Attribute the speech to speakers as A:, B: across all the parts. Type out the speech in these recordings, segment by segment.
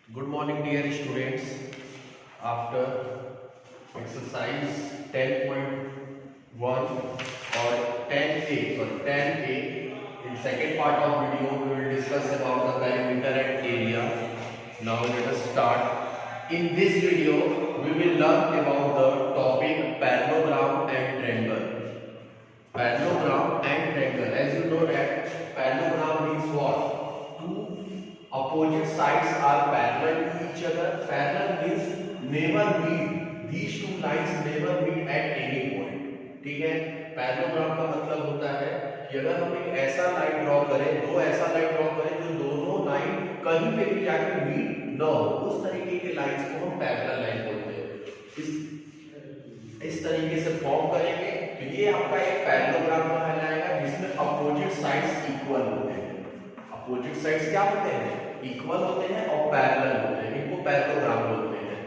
A: Good morning, dear students. After exercise 10.1 or 10A, in second part of video, we will discuss about the perimeter and area. Now let us start. In this video, we will learn about the topic parallelogram and triangle. Parallelogram and triangle. As you know that parallelogram means what? Two opposite sides are parallel to each other. Parallel means never meet. These two lines never meet at any point. ठीक है? Parallelogram का मतलब होता है कि अगर हम एक ऐसा लाइन ड्रॉ करें, दो ऐसा लाइन ड्रॉ करें जो दोनों लाइन कहीं पे भी जाके मीट न हो, उस तरीके के लाइंस को हम पैरेलल लाइन बोलते हैं। इस तरीके से फॉर्म करेंगे तो ये आपका एक पैरेललोग्राम कहलाएगा जिसमें अपोजिट साइड्स इक्वल होते हैं। अपोजिट साइड्स क्या होते हैं? इक्वल होते हैं और पैरेलल होते हैं, इनको पैरेललोग्राम बोलते हैं।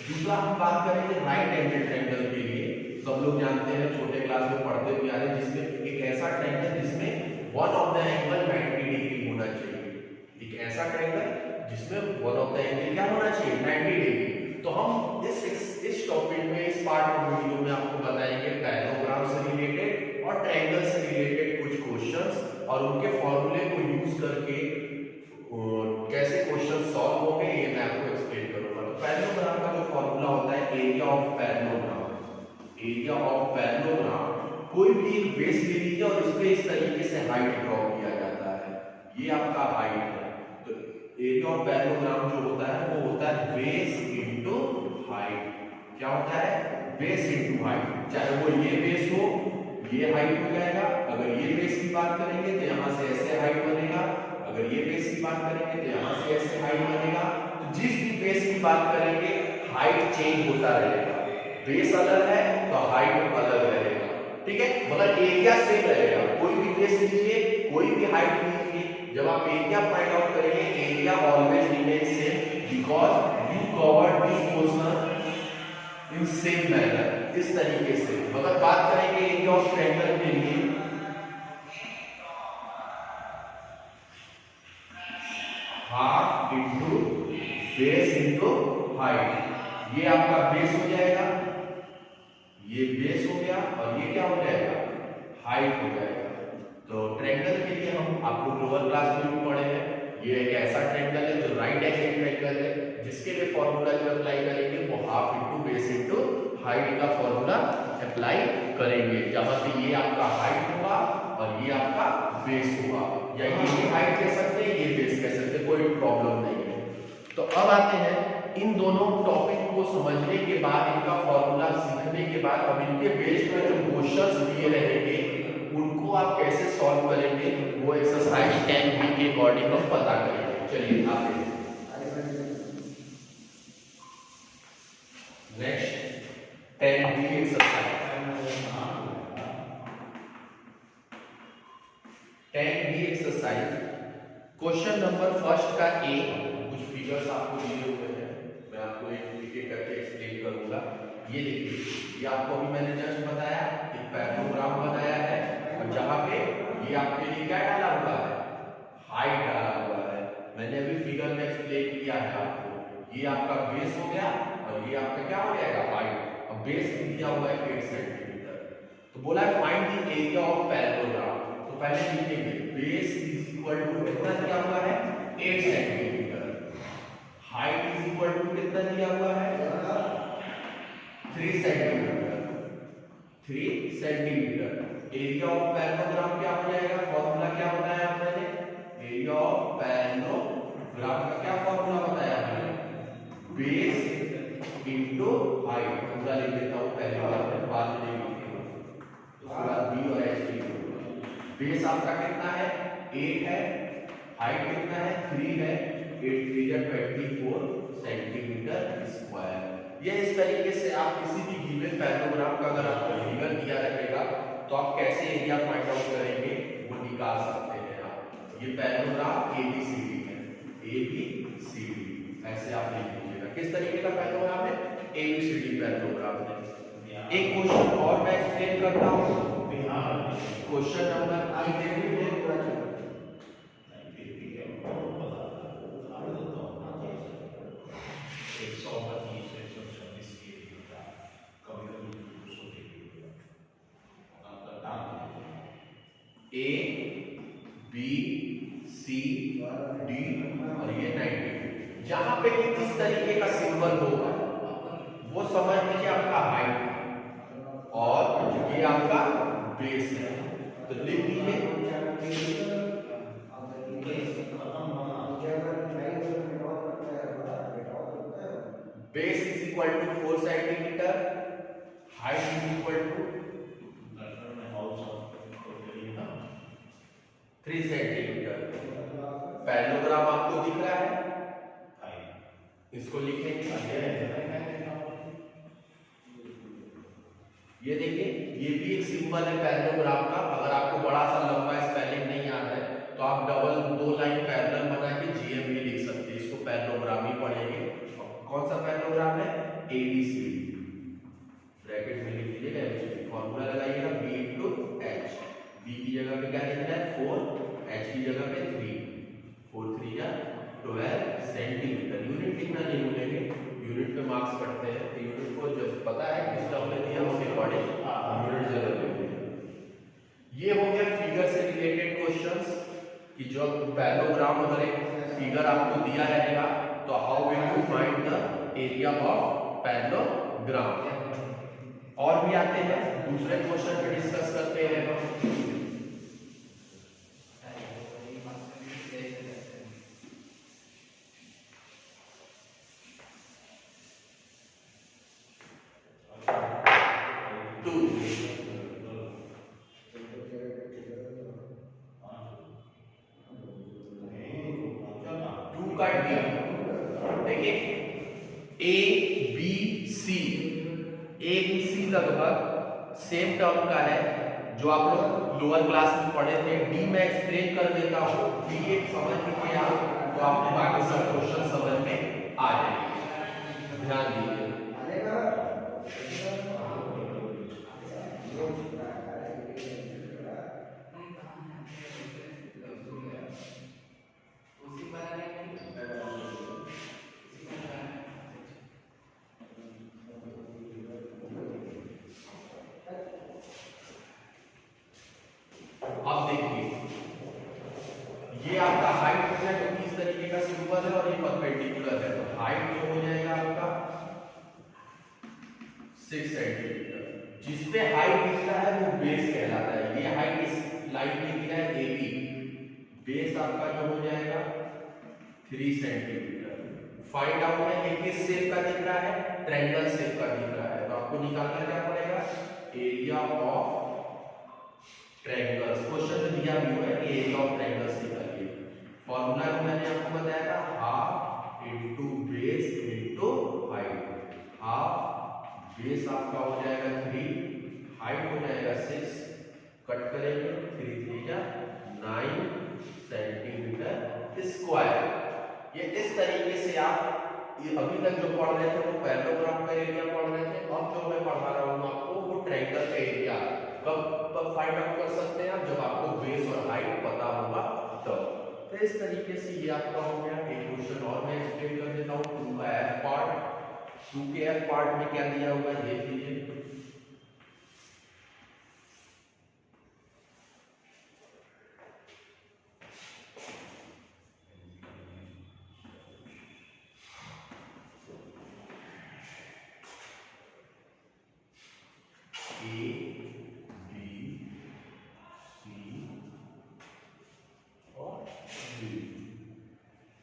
A: दूसरा हम बात करेंगे राइट एंगल ट्रायंगल के लिए। सब लोग जानते हैं, छोटे क्लास में पढ़ते भी आ रहे हैं, जिसमें एक ऐसा ट्रायंगल जिसमें one of the angle 90 degree होना चाहिए। एक ऐसा ट्रायंगल जिसमें वन ऑफ द एंगल क्या होना चाहिए? 90 डिग्री। तो हम इस टॉपिक में, इस पार्ट ऑफ वीडियो में आपको बताएंगे पैरेललोग्राम से रिलेटेड और ट्रायंगल से रिलेटेड कुछ क्वेश्चंस और उनके फॉर्मूले को यूज करके कैसे क्वेश्चन सॉल्व होंगे ये मैं आपको एक्सप्लेन करूंगा। तो पैरेललोग्राम का जो फॉर्मूला होता है area of parallelogram. Area of parallelogram, कोई भी एक बेस ले लीजिए और इस पे इस तरीके से हाइट ड्रॉ किया जाता है, ये आपका हाइट है। तो एरिया ऑफ पैरेललोग्राम जो होता है वो होता है बेस इनटू हाइट। क्या होता है? Base into height. चाहे वो ये बेस हो, ये हाइट हो जाएगा। अगर ये बेस की बात करेंगे तो यहां से ऐसे हाइट बनेगा, अगर ये बेस की बात करेंगे तो यहां से ऐसे हाइट बनेगा। तो जिस भी बेस की बात करेंगे हाइट चेंज होता रहेगा। बेस अलग है तो हाइट अलग रहेगा, ठीक है, मगर एरिया सेम रहेगा। कोई भी बेस लीजिए, कोई भी हाइट लीजिए, जब आप एरिया फाइंड आउट करेंगे area always remain same because you covered this portion in same manner, इस तरीके से। मगर बात करेंगे एरिया ऑफ ट्रायंगल के लिए, half into base into height. ये आपका बेस हो जाएगा, ये बेस हो गया और ये क्या हो जाएगा? हाइट हो जाएगा। तो ट्रायंगल के लिए हम आपको लोअर क्लास में भी पढ़े हैं। ये एक ऐसा ट्रायंगल है जो राइट एंगल ट्रायंगल है, जिसके लिए फॉर्मूला जो अप्लाई करेंगे वो half into base into height का फॉर्मूला अप्लाई करेंगे, जहां पे ये आपका हाइट होगा और ये आपका बेस होगा, या ये हाइट कह सकते हैं, ये बेस कह सकते हैं, कोई प्रॉब्लम नहीं है। तो अब आते हैं इन दोनों टॉपिक को समझने के बाद, इनका फॉर्मूला सीखने के बाद, अब इनके बेस पर जो क्वेश्चंस दिए रहेंगे उनको आप कैसे सॉल्व करेंगे वो एक्सरसाइज 10B के अकॉर्डिंग हम पता करेंगे। चलिए आगे next 10B exercise. 10B exercise question number first का ए, कुछ फिगर्स आपको दिए हुए हैं, मैं आपको एक करके एक्सप्लेन करूंगा। ये देखिए, ये आपको अभी मैंने जस्ट बताया, एक पैरेललोग्राम बनाया है और जहां पे ये आपके लिए क्या डाला हुआ है? हाइट डाला हुआ है। मैंने अभी फिगर में एक्सप्लेन किया है आपको। ये आपका बेस हो गया और ये आपका क्या हो जाएगा? हाइट। और बेस दिया हुआ है 8 सेंटीमीटर। तो बोला है find the area of parallelogram. तो पहले लिखेंगे बेस इज इक्वल टू कितना दिया हुआ है? 8 centimetre. Height is equal to कितना दिया हुआ है? 3 centimetre. 3 centimetre. Area of parallelogram क्या हो जाएगा? फॉर्मूला क्या बताया हमने? एरिया ऑफ पैरेललोग्राम का क्या फॉर्मूला बताया हमने? Base into height. पूरा लिख देता हूं, पहले बाद में नहीं लिखूंगा, उसके बाद बी और एच लिखूंगा। बेस आपका कितना है? 8 है। हाइट कितना है? 3 है। 8 3 या 24 सेंटीमीटर स्क्वायर। ये इस तरीके से आप किसी भी गिवन पैरेललोग्राम का अगर आपको फिगर दिया रहेगा तो आप कैसे एरिया फाइंड आउट करेंगे वो निकाल सकते हैं आप। ये पैरेललोग्राम ABCD है, ABCD ऐसे आप लिख लीजिएगा। किस तरीके का पैरेललोग्राम है? ABCD पैरेललोग्राम है। एक क्वेश्चन और मैं एक्सप्लेन करता हूं। क्वेश्चन नंबर आई देखिए, ए बी सी डी और ये 90। जहां पे भी इस तरीके का सिंबल होगा वो समझ लीजिए आपका हाइट और ये आपका बेस है। तो लिख लीजिए base is equal to 4 centimetre, height is equal to 3 centimetre. Parallelogram आपको दिख रहा है, इसको लिखेंगे। ये देखिए ये भी एक सिंबल है पैरेललोग्राम का। अगर आपको बड़ा सा लंबा स्पेलिंग नहीं आता है तो आप डबल 2 लाइन पैरेलल बना के जीएम भी लिख सकते हैं। इसको पैरेललोग्राम ही पढ़ेंगे। कौन सा पैरेललोग्राम है? एबीसीडी, ब्रैकेट में लिख लीजिएगा एबीसीडी। फॉर्मूला लगाइएगा b इनटू h। b की जगह पे क्या लिखना है 4, h की जगह पे 3। 4 3 या 12 सेंटीमीटर। यूनिट लिखना नहीं भूलेंगे, यूनिट पे मार्क्स पढ़ते हैं तो यूनिट को जब पता है किस टर्म में दिया उसके अकॉर्डिंग यूनिट जरूर लिखेंगे। ये हो गया फिगर से रिलेटेड क्वेश्चंस कि जो पैरेललोग्राम अगर एक फिगर आपको दिया रहेगा तो how will you find the area of parallelogram. और भी आते हैं, दूसरे क्वेश्चन पे डिस्कस करते हैं हम। देखिए ए बी सी लगभग सेम टर्म का है जो आप लोग लोअर क्लास में पढ़े थे। डी मैं एक्सप्लेन कर देता हूँ, डी एक समझ लीजिए आप तो आपको बाकी सब क्वेश्चन समझ में आ जाएंगे। ध्यान दीजिए। अब देखिए ये आपका हाइट हो जाए तो किस तरीके का सिंबल है और ये परपेंडिकुलर है तो हाइट जो हो जाएगा आपका 6 सेंटीमीटर। जिसपे हाइट दिख रहा है वो बेस कहलाता है। ये हाइट इस लाइन में दिख रहा है AB, बेस आपका जो हो जाएगा 3 सेंटीमीटर। फाइंड आउट है ये किस शेप का दिख रहा है? ट्रायंगल शेप का दिख रहा है। तो आपको निकालना क्या पड़ेगा? Area of triangles. क्वेश्चन में दिया भी हुआ है कि एरिया ऑफ ट्रायंगल्स निकालिए। फॉर्मूला मैंने आपको बताया था half into base into height. Half base आपका हो जाएगा 3, हाइट हो जाएगा 6, कट करेंगे 3 3 या 9 सेंटीमीटर स्क्वायर। ये इस तरीके से आप ये अभी तक जो पढ़ रहे थे वो पैरेललोग्राम का एरिया पढ़ रहे थे। अब जो मैं पढ़ा रहा हूँ आपको वो ट्रायंगल का एरिया कब फाइंड आउट कर सकते हैं आप? जब आपको बेस और हाइट पता होगा तो इस तरीके से ये आपका हो गया। एक क्वेश्चन और मैं एक्सप्लेन कर देता हूँ 2 का एफ पार्ट। 2 के एफ पार्ट में क्या दिया हुआ है देख लीजिए।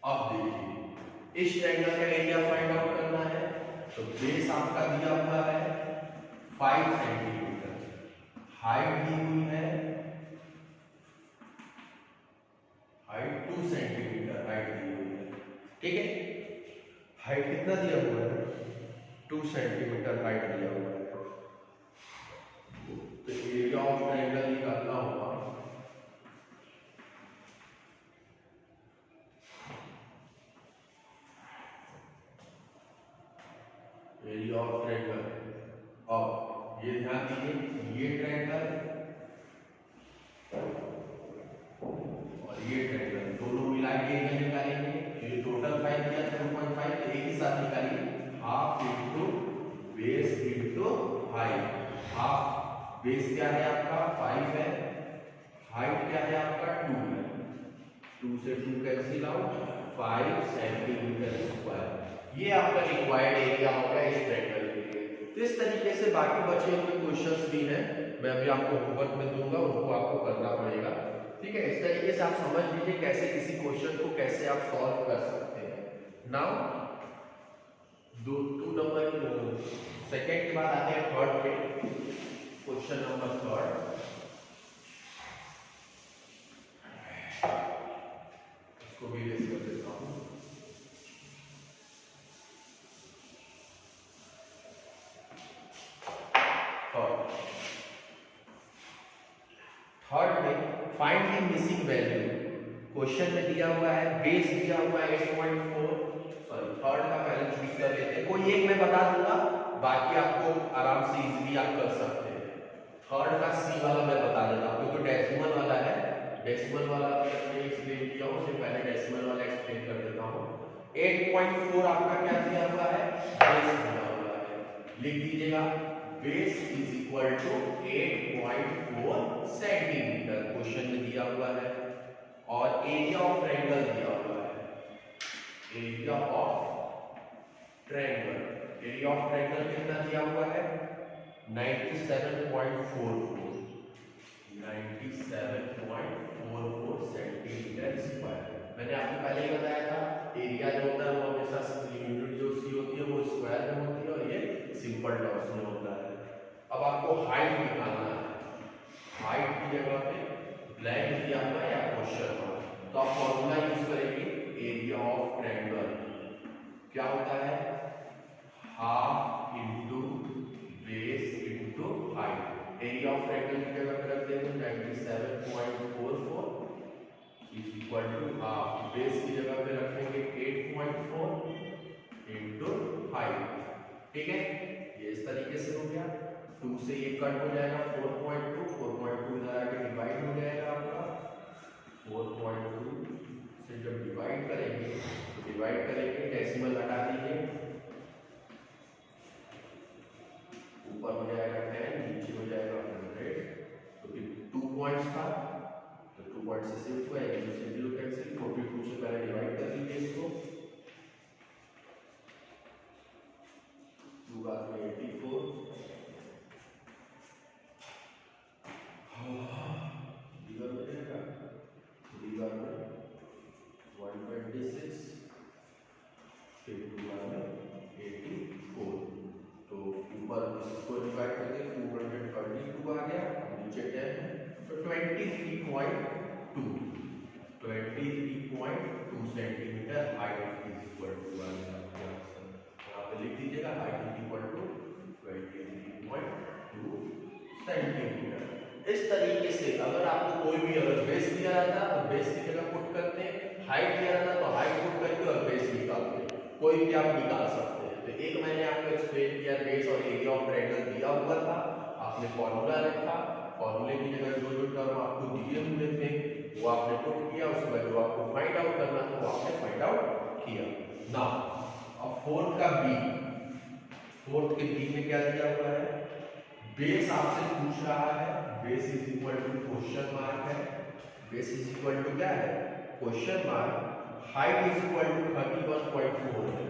A: अब देखिए इस ट्रायंगल का एरिया फाइंड आउट करना है तो बेस आपका दिया हुआ है 5 सेंटीमीटर, हाइट दी हुई है हाइट 2 सेंटीमीटर हाइट दी हुई है। ठीक है, हाइट कितना दिया हुआ है? 2 सेंटीमीटर हाइट दिया हुआ है। तो एरिया ऑफ ट्रायंगल निकालना होगा। Area of triangle. अब ये ध्यान दीजिए ये ट्रायंगल और ये ट्रायंगल दोनों मिला के एरिया निकालेंगे। ये टोटल 5 दिया 2.5 तो एक ही साथ निकालिए। Half into base into height. Half base क्या है आपका 5 है, हाइट क्या है आपका 2 है, 2 से 2 कैंसिल आउट, 5 सेंटीमीटर स्क्वायर। ये आपका रिक्वायर्ड एरिया होगा इस ट्रायंगल के लिए। तो इस तरीके से बाकी बचे हुए क्वेश्चंस भी हैं, मैं अभी आपको होमवर्क में दूंगा, उनको आपको करना पड़ेगा। ठीक है, इस तरीके से आप समझ लीजिए कैसे किसी क्वेश्चन को कैसे आप सॉल्व कर सकते हैं। नाउ दो 2 नंबर सेकंड के बाद आते हैं थर्ड पे, क्वेश्चन नंबर थर्ड। इसको भी रेस कर देता हूं। थर्ड में find the missing value. Question में दिया हुआ है, बेस दिया हुआ है 8.4, सॉरी थर्ड का पहले चूज कर लेते हैं, कोई एक मैं बता दूंगा, बाकी आपको आराम से इजीली आप कर सकते हैं। थर्ड का सी वाला मैं बता देता हूं क्योंकि डेसिमल वाला है, डेसिमल वाला मैंने एक्सप्लेन किया हूं, उससे पहले डेसिमल वाला एक्सप्लेन कर देता हूं। 8.4 आपका क्या दिया हुआ है, बेस दिया हुआ है, लिख दीजिएगा base is equal to 8.4 centimetre question में दिया हुआ है, और एरिया ऑफ ट्रायंगल दिया हुआ है, area of triangle, area of triangle कितना दिया हुआ है 97.44 सेंटीमीटर स्क्वायर। मैंने आपको पहले ही बताया था एरिया जो होता है वो हमेशा यूनिट जो उसकी होती है वो स्क्वायर में होती है और ये सिंपल टर्म्स में होता है। अब आपको हाइट निकालना है, हाइट की जगह पे ब्लैंक दिया हुआ या क्वेश्चन मार्क, तो आप फॉर्मूला यूज करेंगे एरिया ऑफ ट्रायंगल क्या होता है, half into base into height. Area of triangle की जगह पे रख देंगे 97.44 is equal to half, base की जगह पे रखेंगे 8.4 इंटू हाइट। ठीक है, ये इस तरीके से हो गया, 2 से ये कट हो जाएगा 4.2, 4.2 इधर आके डिवाइड हो जाएगा आपका, 4.2 से जब डिवाइड करेंगे तो डिवाइड करेंगे डेसिमल हटा दीजिए, ऊपर हो जाएगा 10, नीचे हो जाएगा 100, तो 2 पॉइंट्स था तो 2 पॉइंट से शिफ्ट हुआ, एक से 0 कैंसिल, 42 से पहले डिवाइड कर लीजिए इसको, 2 बार में 84, दीवार हो जाएगा, दीवार में 126, फिर दीवार में 84, तो ऊपर इसको डिवाइड करके 232 आ गया, नीचे 10, तो 23.2 centimetre height is equal to आ गया। यहाँ पे लिख दीजिएगा height is equal to 23.2 centimetre. इस तरीके से अगर आपको कोई भी अगर बेस दिया रहता तो बेस की जगह पुट करते हैं, हाइट दिया रहता तो हाइट पुट करके और बेस निकालते, कोई भी आप निकाल सकते हैं। तो एक मैंने आपको एक्सप्लेन किया, बेस और एरिया ऑफ ट्रायंगल दिया हुआ था, आपने फॉर्मूला रखा, फॉर्मूले की जगह जो जो टर्म आपको दिए हुए थे वो आपने पुट किया, उसके बाद जो आपको फाइंड आउट करना था वो आपने फाइंड आउट किया। नाउ अब फोर्थ का बी, फोर्थ के बी में क्या दिया हुआ है, बेस आपसे पूछ रहा है, base is equal to question mark है, बेस इज इक्वल टू क्या है question mark, height is equal to 31.4 है,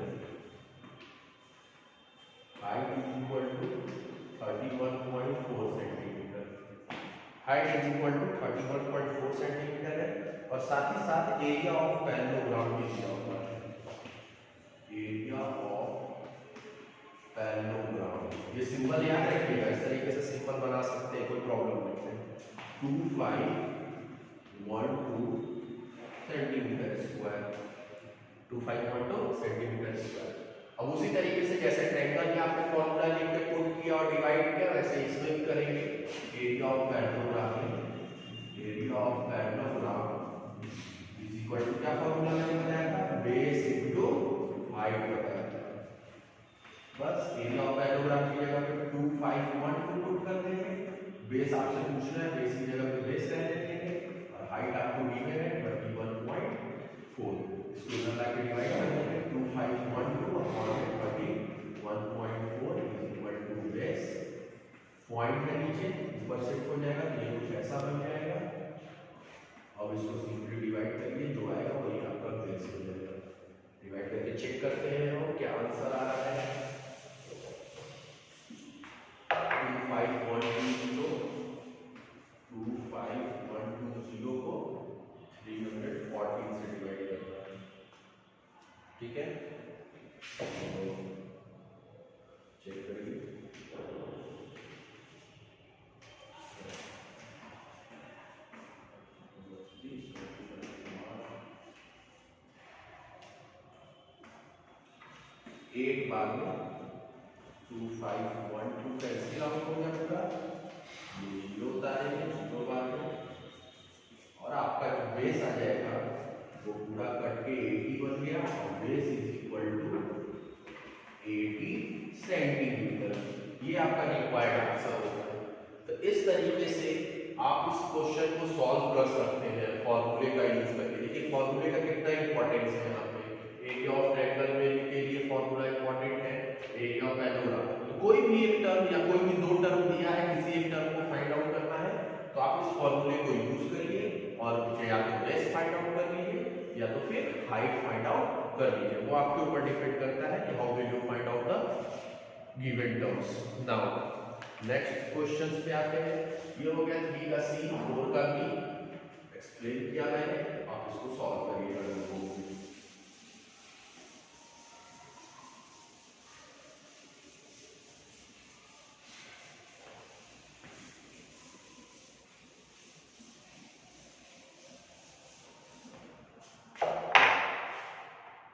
A: height is equal to 31.4 centimetre, height is equal to 31.4 centimetre है, और साथ ही साथ एरिया ऑफ पैरेललोग्राम भी दिया हुआ है, एरिया ऑफ पैरेललोग्राम, ये सिंबल याद रखिएगा, इस तरीके से सिंबल बना सकते हैं, कोई प्रॉब्लम नहीं है, 2512 सेंटीमीटर स्क्वायर, 2512 सेंटीमीटर स्क्वायर। अब उसी तरीके से जैसे ट्रायंगल में आपने फॉर्मूला लिख के पुट किया और डिवाइड किया, वैसे इसमें भी करेंगे, एरिया ऑफ पैरेललोग्राम में, area of parallelogram is equal to क्या फॉर्मूला मैंने बताया था, बेस इनटू हाइट बताया था, बस एरिया ऑफ पैरेललोग्राम की जगह पे 2512 पुट कर देंगे, बेस आपसे पूछना है, बेस की जगह पे बेस रह देंगे, और हाइट आपको गिवन है 31.4, इसको इधर लाके डिवाइड कर देंगे, 2512 upon 31.4 is equal to base, point है नीचे ऊपर शिफ्ट हो जाएगा तो ये कुछ ऐसा बन जाएगा, अब इसको सिंपली डिवाइड करिए, जो आएगा वही आपका बेस हो जाएगा। डिवाइड करके चेक करते हैं हम क्या आंसर आ रहा है। 25,120 को 314 से डिवाइड करना है, ठीक है। चेक करिए, एक बार में 2512 कैंसिल आउट हो जाएगा, ये जीरो उतारेंगे, जीरो बार में, और आपका जो बेस आ जाएगा वो पूरा कट के 80 बन गया, और base is equal to 80 centimetre. ये आपका रिक्वायर्ड आंसर होगा। तो इस तरीके से आप इस क्वेश्चन को सॉल्व कर सकते हैं फॉर्मूले का यूज करके। देखिए फॉर्मूले का कितना इंपॉर्टेंस है यहाँ पे। एरिया ऑफ रेक्टेंगल के लिए फॉर्मूला इंपॉर्टेंट है, एरिया ऑफ पैराग्राफ। तो कोई भी एक टर्म या कोई भी दो टर्म दिया है, किसी एक टर्म को फाइंड आउट करना है, तो आप इस फॉर्मूले को यूज करिए और या तो बेस फाइंड आउट कर लीजिए या तो फिर हाइट फाइंड आउट कर लीजिए। वो आपके ऊपर डिपेंड करता है कि how will you find out the given terms. Now next questions पे आते हैं। ये हो गया 3 का सी, 4 का बी, एक्सप्लेन किया मैंने, आप इसको सॉल्व करिएगा।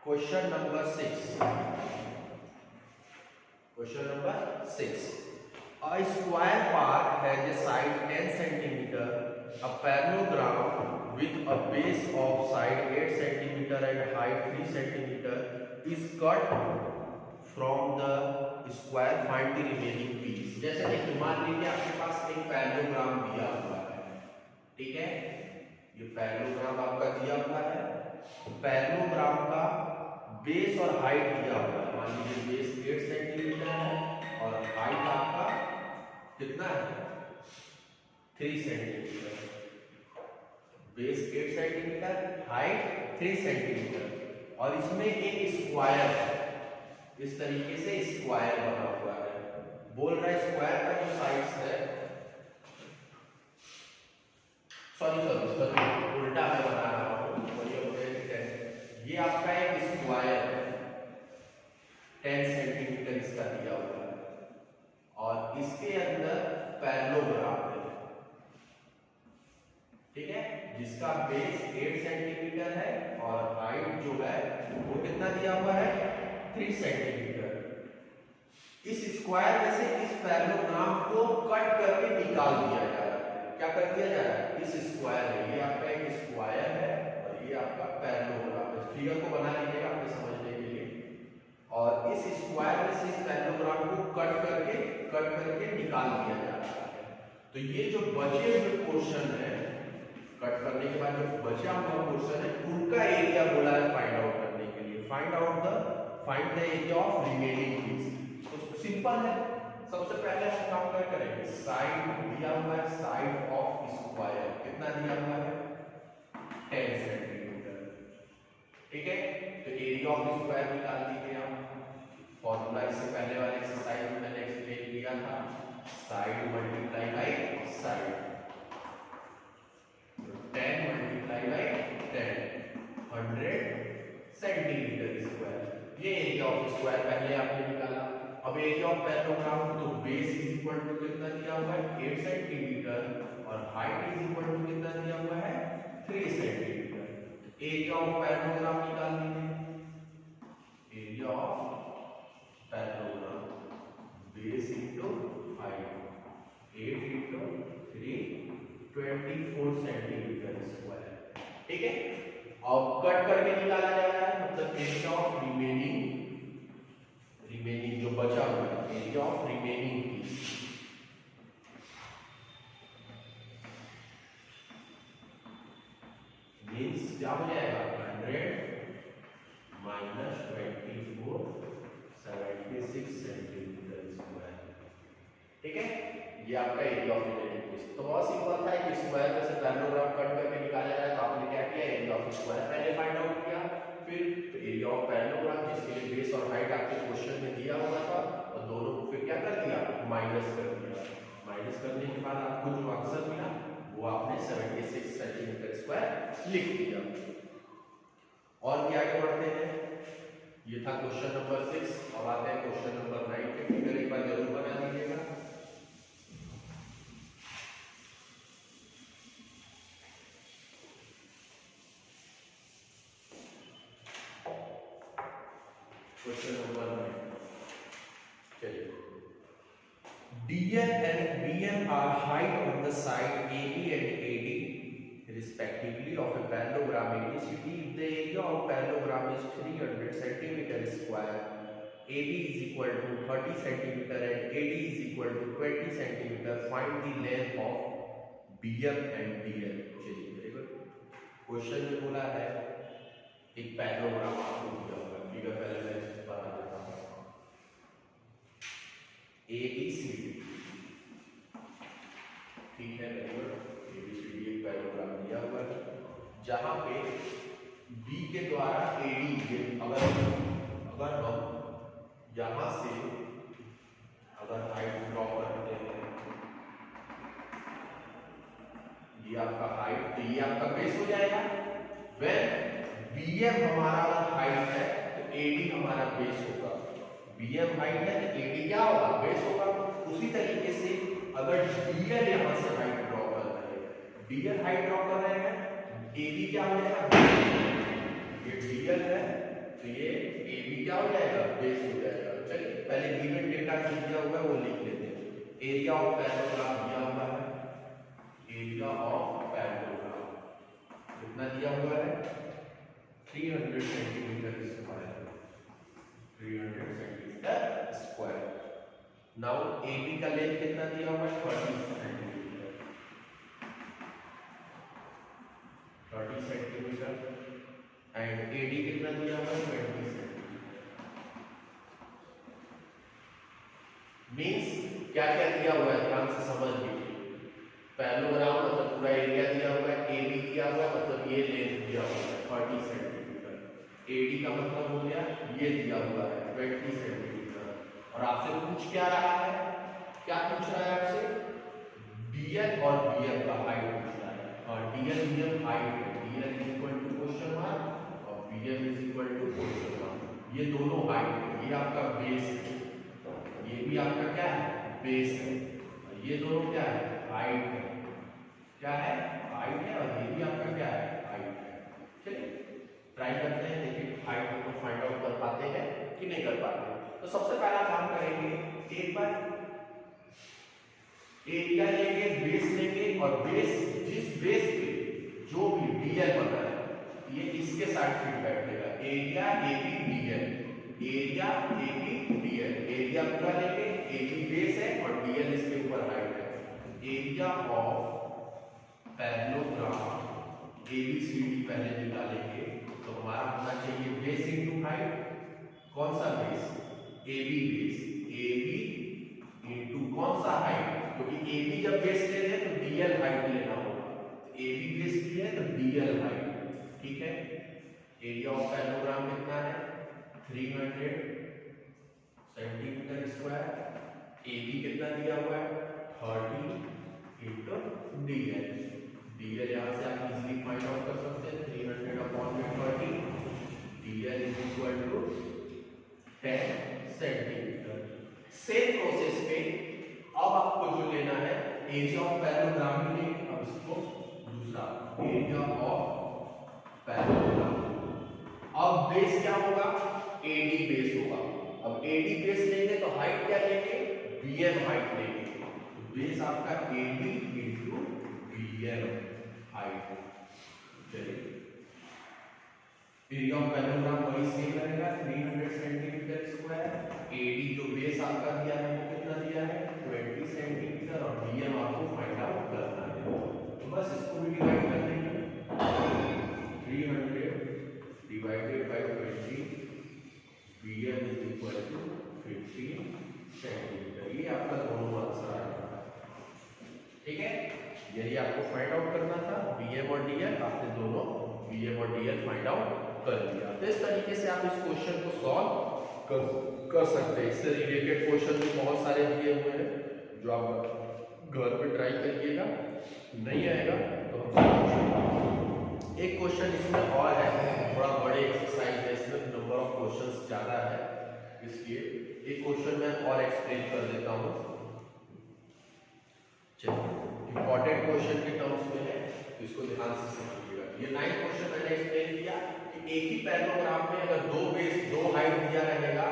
A: Question number 6. Question number 6. A square part has a side 10 centimeter. A parallelogram with a base of side 8 centimeter and height 3 centimeter is cut from the square. Find the remaining piece. जैसे कि मान लीजिए आपके पास एक parallelogram दिया हुआ है, ठीक है। ये पैरेललोग्राम आपका दिया हुआ है। पैरेललोग्राम का बेस और हाइट दिया हुआ है। मान लीजिए बेस 8 सेंटीमीटर है और हाइट आपका कितना है 3 centimetre. Base 8 centimetre, height 3 centimetre, और इसमें एक स्क्वायर है, इस तरीके से स्क्वायर बना हुआ है। बोल रहा है स्क्वायर का जो साइड्स है, सॉरी उल्टा मैं बना रहा हूं, ये आपका एक स्क्वायर है 10 सेंटीमीटर इसका दिया हुआ है, और इसके अंदर पैरेललोग्राम है, ठीक है, जिसका बेस 8 सेंटीमीटर है और हाइट जो है वो कितना दिया हुआ है 3 सेंटीमीटर। इस स्क्वायर में से इस पैरेललोग्राम को कट करके निकाल दिया जा रहा है। क्या कर दिया जा रहा है, इस स्क्वायर है, ये आपका एक स्क्वायर है और ये आपका पैरेललोग्राम है। फिगर को बना लीजिएगा आपके समझने के लिए। और इस स्क्वायर में से इस पैरेललोग्राम को कट करके निकाल दिया जा रहा है। तो ये जो बचे हुए पोर्शन है, कट करने के बाद जो बचा हुआ पोर्शन है, उनका एरिया बोला है फाइंड आउट करने के लिए। Find the area of remaining piece. तो सिंपल है, सबसे पहले हम काम क्या करेंगे, साइड दिया हुआ है, साइड ऑफ स्क्वायर कितना दिया हुआ है 10 सेंटीमीटर, ठीक है। तो एरिया ऑफ स्क्वायर निकाल दीजिए आप। फॉर्मूला इससे पहले वाले एक्सरसाइज में मैंने एक्सप्लेन किया था, side multiply by side, 10 multiply by 10, 100 centimetre square. ये एरिया ऑफ स्क्वायर पहले आपने निकाला। अब एरिया ऑफ पैरेललोग्राम, तो बेस इज इक्वल टू कितना दिया हुआ है 8 सेंटीमीटर और हाइट इज इक्वल टू कितना दिया हुआ है 3 सेंटीमीटर। एरिया ऑफ पैरेललोग्राम निकाल लीजिए। Area of parallelogram base into height, 8 into 3, 24 centimetre square, ठीक है। अब कट करके निकाला जा रहा है, मतलब एरिया ऑफ रिमेनिंग जो बचा हुआ है, area of remaining piece, means क्या हो जाएगा 100 माइनस 24, 76 सेंटीमीटर स्क्वायर, ठीक है। ये आपका एरिया ऑफ रिमेनिंग पीस। तो बहुत सिंपल था कि स्क्वायर में से पैरेललोग्राम कट करके निकाला जाए, तो आप स्क्वायर पहले फाइंड आउट किया, फिर एरिया ऑफ पैरेललोग्राम जिसके लिए बेस और हाइट आपके क्वेश्चन में दिया हुआ था, और दोनों को फिर क्या कर दिया, माइनस कर दिया। माइनस करने के बाद आपको जो आंसर मिला वो आपने 76 सेंटीमीटर स्क्वायर लिख दिया। और भी आगे बढ़ते हैं, ये था क्वेश्चन नंबर 6। अब आते हैं क्वेश्चन नंबर 9 के। फिगर एक बार जरूर बना दीजिएगा। क्वेश्चन नंबर 9, चलिए। DL and BM are height on the side AB and AD respectively of a parallelogram ABCD. If the area of parallelogram is 300 centimeter square, AB is equal to 30 centimeter and AD is equal to 20 centimeter. Find the length of BM and DL. चलिए, very good. Question में बोला है एक parallelogram आपको दिया हुआ है, figure पहले मैं इसको बना देता हूँ। ABCD, ठीक है, वेरी गुड। ABCD एक पैरेललोग्राम दिया हुआ है जहां पे B के द्वारा AD, अगर हम यहां से अगर हाइट ड्रॉ करते हैं, ये आपका हाइट, तो ये आपका बेस हो जाएगा। व्हेन BM हमारा अगर हाइट है तो AD हमारा बेस होगा। BM हाइट है तो AD क्या होगा, बेस होगा। उसी तरीके से अगर DL यहां से हाइट ड्रॉ कर रहे हैं, DL हाइट ड्रॉ कर रहे हैं, AB क्या हो जाएगा, ये DL है तो ये AB क्या हो जाएगा, बेस हो जाएगा। चलिए पहले गिवन डेटा जो दिया हुआ है वो लिख लेते हैं। एरिया ऑफ पैरेललोग्राम दिया हुआ है, एरिया ऑफ पैरेललोग्राम कितना दिया हुआ है, 300 centimetre square, 300 centimetre square. Now AB का लेंथ कितना दिया हुआ है, 30 सेंटीमीटर, 30 सेंटीमीटर एंड AD कितना दिया हुआ है, 20 सेंटीमीटर। मींस क्या क्या दिया हुआ है, ध्यान से समझ लीजिए। पैरेललोग्राम मतलब पूरा एरिया दिया हुआ है, AB दिया हुआ है मतलब ये लेंथ दिया हुआ है 30 सेंटीमीटर, AD का मतलब हो गया ये दिया हुआ है 20 सेंटीमीटर। और आपसे पूछ क्या रहा है, क्या पूछ रहा है आपसे, DL और BM का हाइट पूछ रहा है। हाँ, DL BM हाइट है, DL is equal to question mark और BM is equal to question mark. ये दोनों हाइट है, ये आपका बेस है, ये भी आपका क्या है, बेस है, और ये दोनों क्या है, हाइट है। क्या है, हाइट है, और ये भी आपका क्या है, हाइट है। चलिए ट्राई करते हैं, देखिए हाइट को फाइंड आउट कर पाते हैं कि नहीं कर पाते। तो सबसे पहला काम करेंगे, एक बार एरिया लेंगे, बेस लेंगे, और बेस, जिस बेस पे जो भी DL बना है ये इसके साथ फिट बैठेगा। Area AB DL, area AB DL, area पूरा लेंगे, AB बेस है और DL इसके ऊपर हाइट है। एरिया ऑफ पैरेललोग्राम ABCD पहले निकालेंगे तो हमारा होना चाहिए बेस इनटू हाइट। कौन सा base, AB base, AB into कौन सा हाइट, क्योंकि AB जब बेस ले रहे हैं तो DL हाइट लेना होगा, तो AB बेस लिए है तो DL हाइट, ठीक है। एरिया ऑफ पैरेललोग्राम कितना है, 300 सेंटीमीटर स्क्वायर, AB कितना दिया हुआ है, 30 इंटू DL। DL यहां से आप इजीली फाइंड आउट कर सकते हैं, 300 upon 30, DL is equal to 10 centimetre. Same process पे अब आपको जो लेना है एरिया ऑफ पैरेललोग्राम ही लेंगे। अब इसको दूसरा एरिया ऑफ पैरेललोग्राम, अब बेस क्या होगा, AD बेस होगा। अब AD बेस लेंगे तो हाइट क्या लेंगे, BM हाइट लेंगे, तो बेस आपका AD इंटू BM हाइट। चलिए एरिया ऑफ पैरेललोग्राम वही सेम रहेगा, 300 सेंटीमीटर स्क्वायर। AD जो बेस आपका दिया है वो कितना दिया है, 20 सेंटीमीटर, और BM आपको फाइंड आउट करना है। तो बस इसको भी डिवाइड कर देंगे, 300 divided by 20, BM is equal to 15 centimetre. ये आपका दोनों आंसर आएगा, ठीक है। यही आपको फाइंड आउट करना था, BM और DL आपने दोनों VF और DL फाइंड आउट कर लिया। तो इस तरीके से आप इस क्वेश्चन को सॉल्व कर सकते हैं। इससे रिलेटेड क्वेश्चन भी बहुत सारे दिए हुए हैं जो आप घर पे ट्राई करिएगा, नहीं आएगा तो हम एक क्वेश्चन इसमें और है, थोड़ा बड़े एक्सरसाइज है, इसमें नंबर ऑफ क्वेश्चंस ज़्यादा है, इसलिए एक क्वेश्चन मैं और एक्सप्लेन कर देता हूँ। चलिए, इंपॉर्टेंट क्वेश्चन के टर्म्स में है तो इसको ध्यान से समझिएगा। ये 9 क्वेश्चन मैंने एक्सप्लेन किया कि एक ही पैराग्राफ में अगर दो बेस दो हाइट दिया रहेगा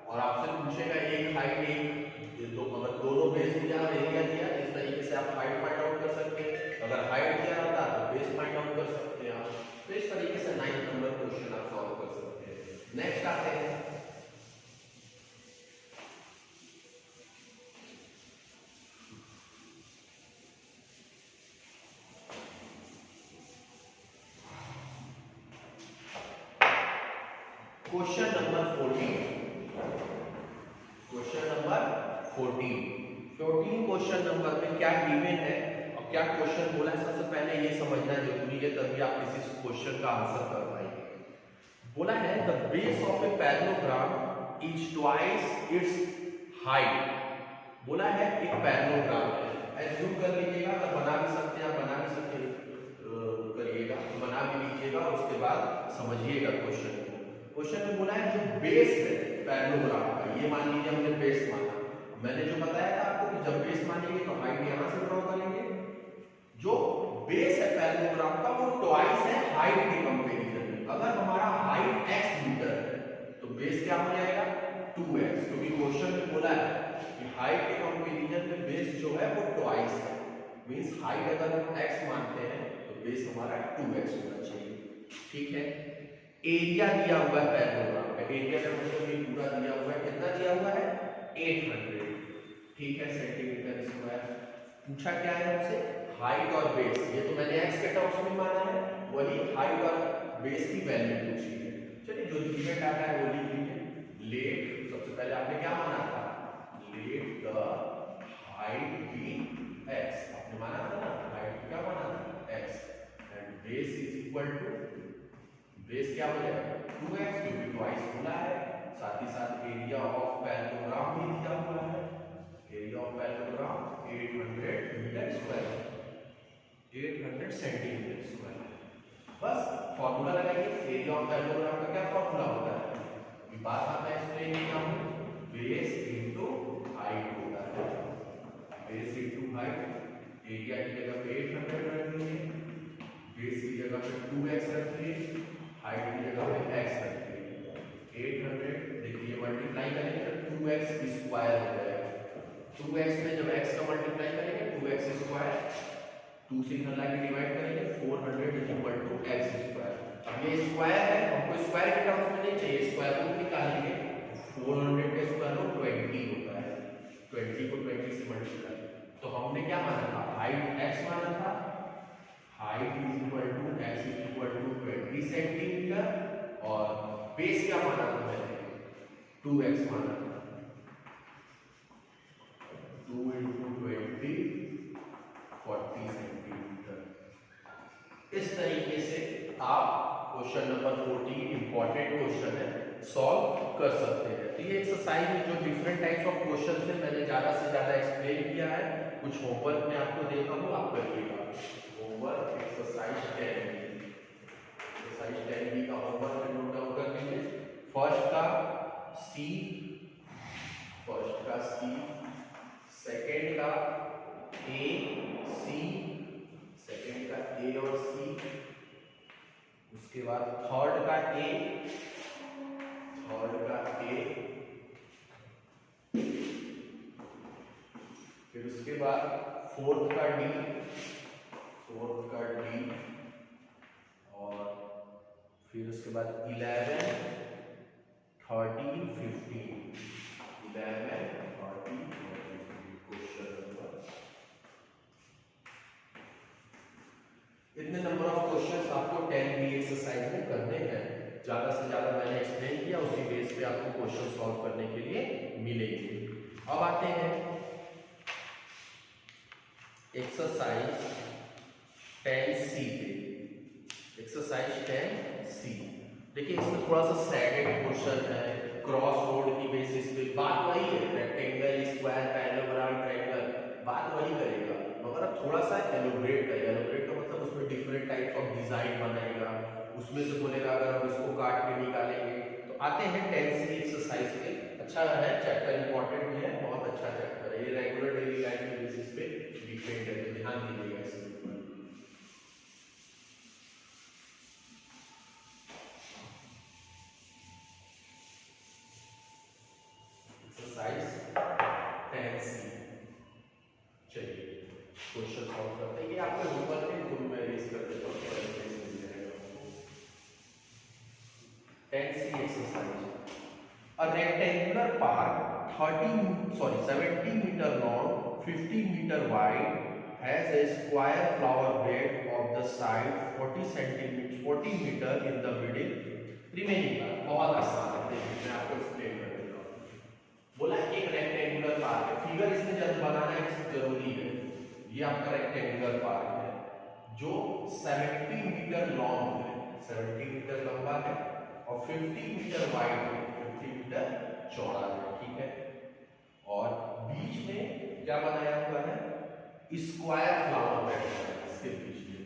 A: और आपसे पूछेगा एक हाइट एक दो, अगर दोनों बेस दिया और एरिया दिया, इस तरीके से आप हाइट फाइंड आउट कर सकते हैं। अगर हाइट दिया रहता तो बेस फाइंड आउट कर सकते हैं आप। तो इस तरीके से 9 नंबर क्वेश्चन आप सॉल्व कर सकते हैं। नेक्स्ट आते हैं question number 14। Question number 14 question number में क्या गिवन है और क्या क्वेश्चन बोला है, सबसे पहले ये समझना जरूरी है, तभी आप किसी क्वेश्चन का आंसर कर पाएंगे। बोला है the base of a parallelogram is twice its height. बोला है एक पैरेललोग्राम है, एज्यूम कर लीजिएगा, अगर बना भी सकते हैं आप, बना भी सकते करिएगा, बना भी लीजिएगा, उसके बाद समझिएगा क्वेश्चन को। क्वेश्चन में बोला है जो बेस है पैरेललोग्राम का, ये मान लीजिए हमने बेस माना, मैंने जो बताया था आपको कि जब बेस मानेंगे तो हाइट यहां से ड्रॉ करेंगे। जो बेस है पैरेललोग्राम का वो ट्वाइस है हाइट के कंपैरिजन में। अगर हमारा हाइट x मीटर है तो बेस क्या हो जाएगा 2x, क्योंकि क्वेश्चन में बोला है कि हाइट के कंपैरिजन में बेस जो है वो ट्वाइस है, मींस हाइट अगर हम x मानते हैं तो बेस हमारा 2x होना चाहिए। ठीक है, एरिया दिया हुआ है पैरेललोग्राम का, एरिया का मतलब ये पूरा दिया हुआ है, कितना दिया हुआ है 800, ठीक है, सेंटीमीटर स्क्वायर। पूछा क्या है हमसे हाइट और बेस, ये तो मैंने x के टर्म्स में माना है, वही हाइट और बेस की वैल्यू पूछी है। चलिए जो गिवन डाटा है वो लिख लीजिए। लेट, सबसे पहले आपने क्या माना था, let the height be x, आपने माना था ना, हाइट क्या माना था x, and base is equal to, base क्या हो जाएगा 2x, क्योंकि ट्वाइस बोला है, साथ ही साथ एरिया ऑफ पैरेललोग्राम भी दिया हुआ है, area of parallelogram 800 metre square, 800 centimetre square. बस फॉर्मूला लगाइए, एरिया ऑफ पैरेललोग्राम का क्या फॉर्मूला होता है, अभी बात मैं एक्सप्लेन किया हूं, बेस इनटू हाइट होता है, बेस इनटू हाइट। एरिया की जगह पे 800 रख दिए, बेस की जगह पे 2x रख दिए, हाइट की जगह पे x रख दिए। 800 देखिए मल्टीप्लाई करेंगे तो 2x स्क्वायर हो जाएगा, 2x में जब x का मल्टीप्लाई करेंगे 2x स्क्वायर, 2 से इधर लाके डिवाइड करेंगे, 400 is equal to x square. अब ये स्क्वायर है, हमको स्क्वायर के टर्म्स में नहीं चाहिए, स्क्वायर रूट निकालेंगे, 400 का स्क्वायर रूट 20 होता है, 20 को 20 से मल्टीप्लाई। तो हमने क्या माना था, हाइट x माना था, height is equal to x is equal to 20 centimetre, और बेस क्या माना था मैंने 2x माना था, 2 into 20 40 सेंटीमीटर। इस तरीके से आप क्वेश्चन नंबर 14 इंपॉर्टेंट क्वेश्चन है, सॉल्व कर सकते हैं। तो ये एक्सरसाइज में जो डिफरेंट टाइप्स ऑफ क्वेश्चन थे मैंने ज्यादा से ज्यादा एक्सप्लेन किया है, कुछ होमवर्क में आपको देता हूँ, आप करिएगा। होमवर्क एक्सरसाइज 10, एक्सरसाइज 10 का होमवर्क नोट डाउन कर लीजिए। फर्स्ट का सी, फर्स्ट का सी, सेकेंड का ए सी, सेकेंड का ए और सी, उसके बाद थर्ड का ए, थर्ड का ए, फिर उसके बाद फोर्थ का डी, फोर्थ का डी, और फिर उसके बाद 11 13 15, 11 13 क्वेश्चन नंबर, इतने नंबर ऑफ क्वेश्चंस आपको 10 बी एक्सरसाइज में करने हैं। ज्यादा से ज्यादा मैंने एक्सप्लेन किया, उसी बेस पे आपको क्वेश्चन सॉल्व करने के लिए मिलेंगे। अब आते हैं एक्सरसाइज 10 सी पे। Exercise 10C। देखिए इसमें थोड़ा सा सैडेड क्वेश्चन है, क्रॉस रोड की बेसिस पे। बात वही है, रेक्टेंगल, स्क्वायर, पैरेललोग्राम, ट्रायंगल, बात वही करेगा, मगर अब थोड़ा सा एलोबरेट करेगा। एलोबरेट का मतलब उसमें डिफरेंट टाइप्स ऑफ डिजाइन बनाएगा, उसमें से बोलेगा अगर हम इसको काट के निकालेंगे। तो आते हैं 10C एक्सरसाइज पे। अच्छा है चैप्टर, इंपॉर्टेंट भी है, बहुत अच्छा चैप्टर है ये, रेगुलर डेली लाइफ के बेसिस पे डिपेंड है, तो ध्यान दीजिएगा इसके ऊपर। Exercise 10C। चलिए क्वेश्चन सॉल्व करते हैं। ये आपके होमवर्क में खुद में रेज कर देता हूं, थोड़ा स्पेस मिल जाएगा आपको। 10C exercise. A rectangular park 70 meter long, 50 meter wide, has a square flower bed of the side 40 meter in the middle. Remaining part बहुत आसान है, देखिए मैं आपको एक्सप्लेन कर देता हूँ। बोला एक रेक्टेंगुलर पार्क है, फिगर इसमें जब बनाना जरूरी है। ये आपका रेक्टेंगुलर पार्क है जो 70 मीटर लॉन्ग है, 70 मीटर लंबा है और 50 मीटर वाइड है, 50 मीटर चौड़ा है, ठीक है। और बीच में क्या बनाया हुआ है, स्क्वायर फ्लावर बेड है, इसके बीच में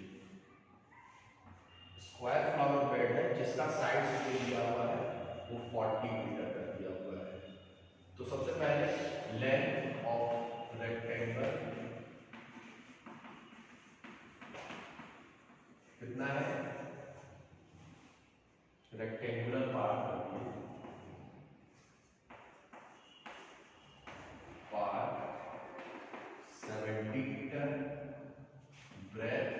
A: स्क्वायर फ्लावर बेड है जिसका साइड से दिया हुआ है वो 40 मीटर का दिया हुआ है। तो सबसे पहले लेंथ ऑफ रेक्टेंगल कितना है, rectangular part part 70 metre, breadth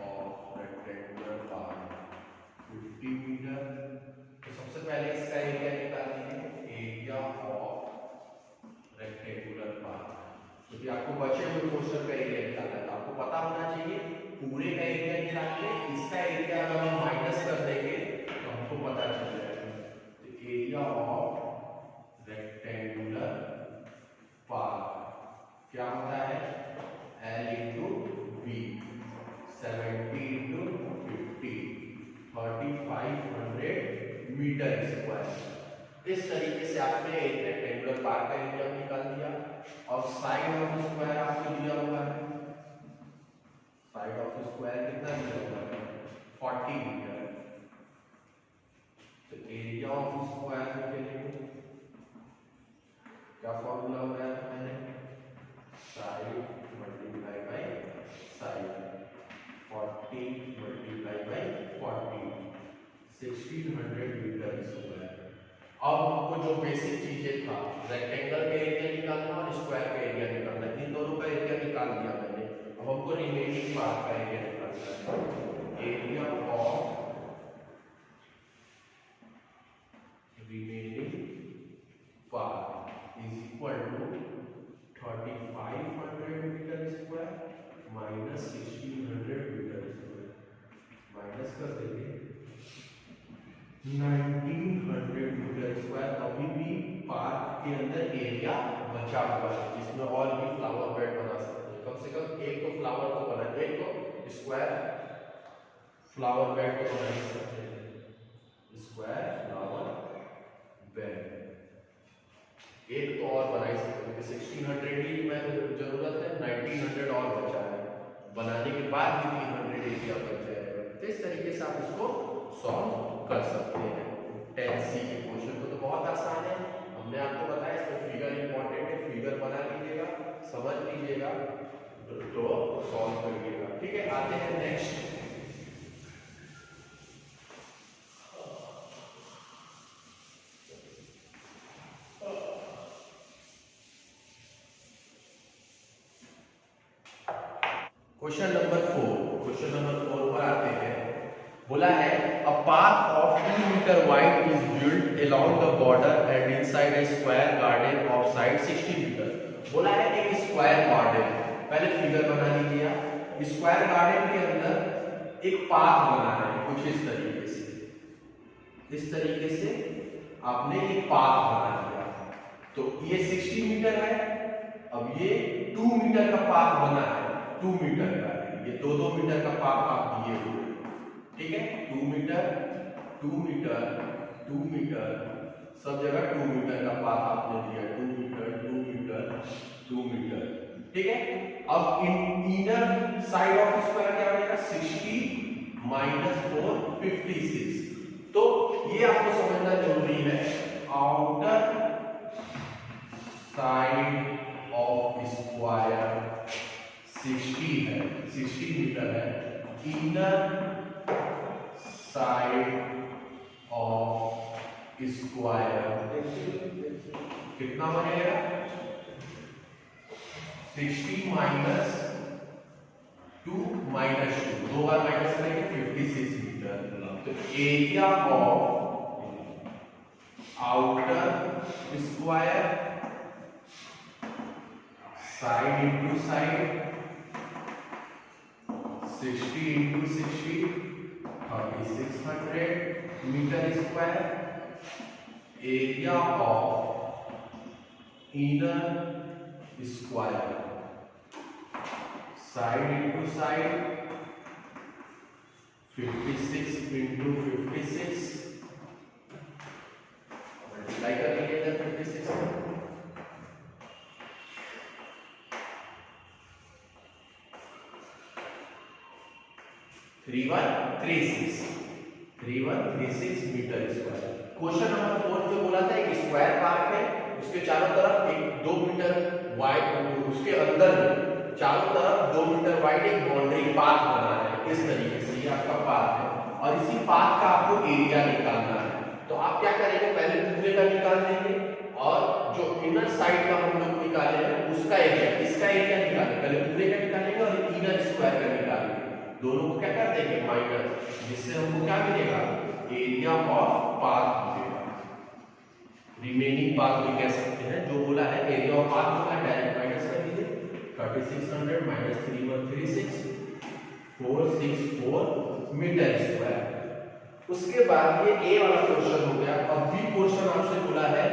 A: of rectangular part 50 metre. तो सबसे पहले इसका एरिया निकाल लीजिए, एरिया ऑफ रेक्टेंगुलर पार्ट। क्योंकि आपको बचे हुए क्वेश्चन का एरिया निकालना है, तो आपको पता होना चाहिए पूरे का एरिया निकाल के इसका एरिया अगर हम माइनस कर देंगे तो हमको पता चल जाएगा। तो एरिया ऑफ रेक्टेंगुलर पार्ट क्या होता है, L into b, 70 into 50, 3500 metre square. इस तरीके से आपने एक रेक्टेंगुलर पार्क का एरिया निकाल दिया। और साइड ऑफ स्क्वायर आपको दिया हुआ है, साइड ऑफ स्क्वायर कितना दिया हुआ है, 40 मीटर। तो एरिया ऑफ स्क्वायर के लिए क्या फॉर्मूला हो रहा है, मैंने side multiply by side, 40 multiply by 40, 1600 metre square. अब हमको जो बेसिक चीजें था, रेक्टेंगल का एरिया निकालना और स्क्वायर का एरिया निकालना, इन दोनों का एरिया निकाल दिया मैंने। अब हमको रिमेनिंग पार्ट का एरिया निकालना है, area of remaining part is equal to 3500 metre square minus 1600 metre square, minus कर देंगे 1900 मीटर स्क्वायर। अभी भी पार्क के अंदर एरिया बचा हुआ है जिसमें और भी फ्लावर बेड बना सकते हैं। कम से कम एक तो फ्लावर को बना, एक तो स्क्वायर फ्लावर बेड को बना ही सकते हैं, स्क्वायर फ्लावर बेड एक तो और बना ही सकते हैं। 1600 ही मैं जरूरत है, 1900 और बचा है, बनाने के बाद भी 300 एरिया बच जाएगा। तो इस तरीके से आप इसको सॉल्व कर सकते हैं। 10C के क्वेश्चन को तो बहुत आसान है, हमने आपको बताया इसमें फिगर इंपॉर्टेंट है, फिगर बना लीजिएगा, समझ लीजिएगा तो सॉल्व करिएगा, ठीक है। आते हैं next. Question number 4, question number 4 पर आते हैं। बोला है a path of 2 metre wide is built along the border and inside a square garden of side 60 metre. बोला है एक स्क्वायर गार्डन, पहले फिगर बना लीजिए आप। स्क्वायर गार्डन के अंदर एक पाथ बना है कुछ इस तरीके से, इस तरीके से आपने एक पाथ बना लिया। तो ये 60 मीटर है, अब ये 2 मीटर का पाथ बना है, 2 मीटर का, ये 2-2 मीटर का पाथ आप दिए हुए, ठीक है, 2 मीटर 2 मीटर 2 मीटर, सब जगह 2 मीटर का पाथ आपने दिया, 2 मीटर 2 मीटर 2 मीटर, ठीक है। अब इनर साइड ऑफ स्क्वायर क्या हो जाएगा, 60 माइनस 4 56। तो ये आपको समझना जरूरी है, आउटर साइड ऑफ स्क्वायर 60 है, 60 मीटर है, इनर साइड ऑफ स्क्वायर कितना बनेगा, 60 माइनस 2 माइनस 2, 2 बार माइनस करेंगे 56 मीटर। तो area of outer square side into side 60 into 60 3600 metre square, area of inner square side into side 56 into 56, multiply कर लीजिए इधर 56 में, 3136 मीटर स्क्वायर। क्वेश्चन नंबर 4 जो बोला था एक स्क्वायर पार्क है, उसके चारों तरफ एक 2 मीटर वाइड, उसके अंदर में चारों तरफ 2 मीटर वाइड एक बाउंड्री पाथ बना है, इस तरीके से ये आपका पाथ है, और इसी पाथ का आपको एरिया निकालना है। तो आप क्या करेंगे, पहले पूरे का निकाल देंगे और जो इनर साइड का हम लोग निकाले हैं उसका एरिया, इसका एरिया निकालेंगे, पहले पूरे का निकालेंगे और इनर स्क्वायर का निकालेंगे, दोनों को क्या कर देंगे माइनस, जिससे हमको क्या मिलेगा, एरिया ऑफ पाथ मिलेगा, रिमेनिंग पाथ भी कह सकते हैं, जो बोला है एरिया ऑफ पाथ बोला है डायरेक्ट माइनस कर दीजिए, 3600 माइनस 3136 464 मीटर स्क्वायर। उसके बाद ये ए वाला क्वेश्चन हो गया। अब बी क्वेश्चन आपसे बोला है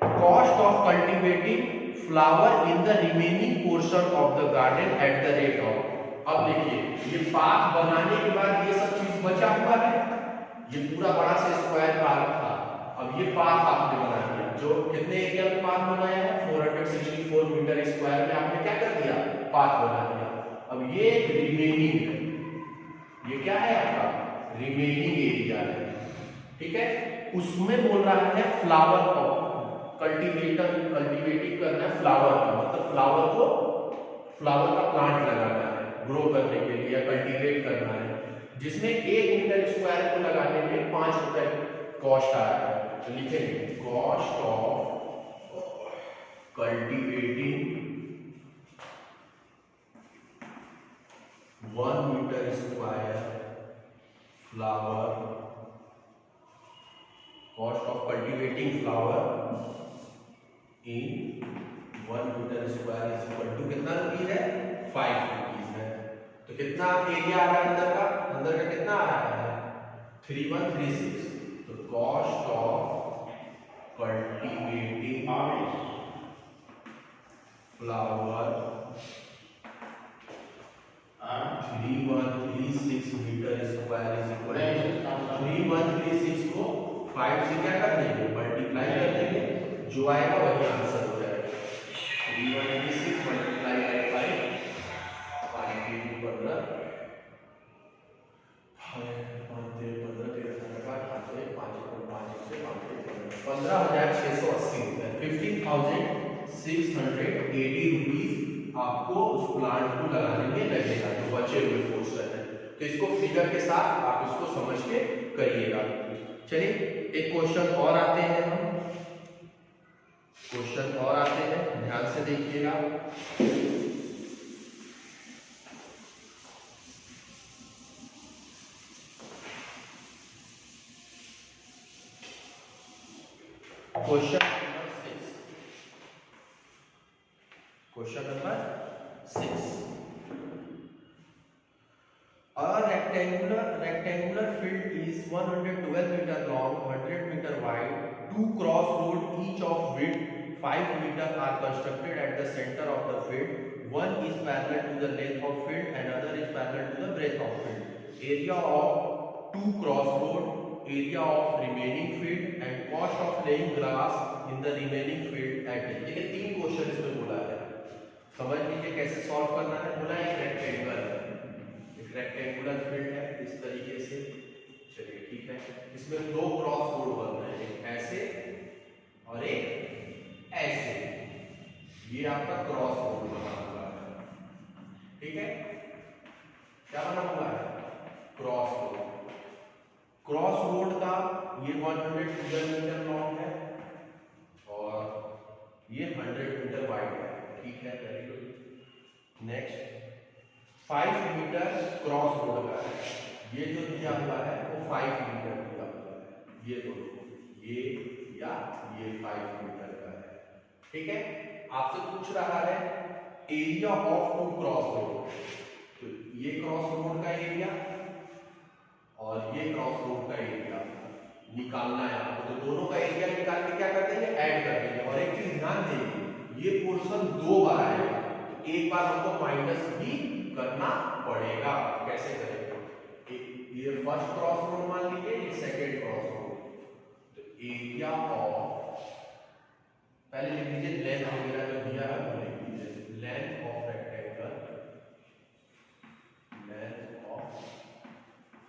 A: cost of cultivating flower in the remaining portion of the garden at the rate of, अब देखिए ये पाथ बनाने के बाद ये सब चीज बचा हुआ है, ये पूरा बड़ा सा स्क्वायर पार्क था, अब ये पाथ आपने बना दिया, जो कितने एरिया में पाथ बनाया है 464 मीटर स्क्वायर में आपने क्या कर दिया, पाथ बना दिया। अब ये रिमेनिंग है, ये क्या है आपका रिमेनिंग एरिया है, ठीक है, उसमें बोल रहा है फ्लावर को कल्टीवेटिंग करना है, फ्लावर का मतलब फ्लावर का प्लांट लगाना है, ग्रो करने के लिए कल्टीवेट करना है, जिसमें 1 मीटर स्क्वायर को लगाने में 5 रुपए कॉस्ट आ रहा है। तो लिखेंगे cost of cultivating 1 metre square flower, cost of cultivating flower in 1 metre square is equal to कितना रुपीज है, 5 रुपीज है। तो कितना एरिया आ रहा है अंदर का कितना आ रहा है 3136। तो cost of cultivating flower 3136 metre square is equal to 3136 को 5 से क्या कर देंगे मल्टीप्लाई कर देंगे, जो आएगा वही आंसर हो जाएगा। 3136 मल्टीप्लाई बाय 5 5 into 15 15,680 रुपए 15,680 रुपीज आपको उस प्लांट को लगाने में लगेगा, जो बचे हुए पोर्शन है। तो इसको फिगर के साथ आप इसको समझ के करिएगा। चलिए एक क्वेश्चन और आते हैं, हम क्वेश्चन और आते हैं, ध्यान से देखिएगा। Question number 6. A rectangular field is 112 meter long, 100 meter wide. Two cross roads, each of width 5 meter, are constructed at the center of the field. one is parallel to the length of field and other is parallel to the breadth of field. Area of two cross road, area of remaining field and cost of laying grass in the remaining field at it. देखिए तीन question इसमें बोला है, समझ लीजिए कैसे solve करना है। बोला एक रेक्टेंगुलर फील्ड है इस तरीके से, चलिए ठीक है, इसमें दो क्रॉस रोड बन रहे हैं, एक ऐसे और एक ऐसे, ये आपका क्रॉस रोड बना हुआ है, ठीक है, क्या बना हुआ है, क्रॉस रोड। क्रॉस रोड का ये 112 मीटर लॉन्ग है और ये 100 मीटर वाइड है, ठीक है, very good. Next 5 metre cross road का है, ये जो दिया हुआ है वो 5 मीटर दिया हुआ है, ये दोनों, ये या ये 5 मीटर का है, ठीक है। आपसे पूछ रहा है area of two cross road, तो ये क्रॉस रोड का एरिया और ये क्रॉस रोड का एरिया निकालना है आपको, तो दोनों का एरिया निकाल के क्या कर देंगे, ऐड कर देंगे। और एक चीज ध्यान देंगे, ये पोर्शन दो बार आएगा, तो एक बार हमको माइनस भी करना पड़ेगा। कैसे करेंगे, ये फर्स्ट क्रॉस रोड मान लीजिए, ये सेकंड क्रॉस रोड, तो एरिया ऑफ, पहले लिख लीजिए लेंथ वगैरह जो दिया है वो लिख लीजिए, length of rectangle, length of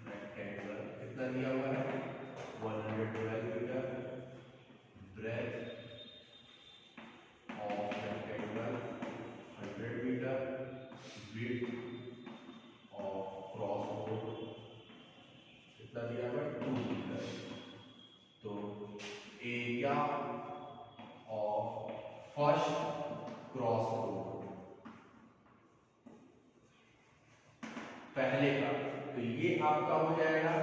A: rectangle कितना दिया हुआ है, 112 metre, breadth of rectangle 100 metre, width of cross road कितना दिया हुआ है, 2 मीटर। तो area of first cross road पहले का, तो ये आपका हो जाएगा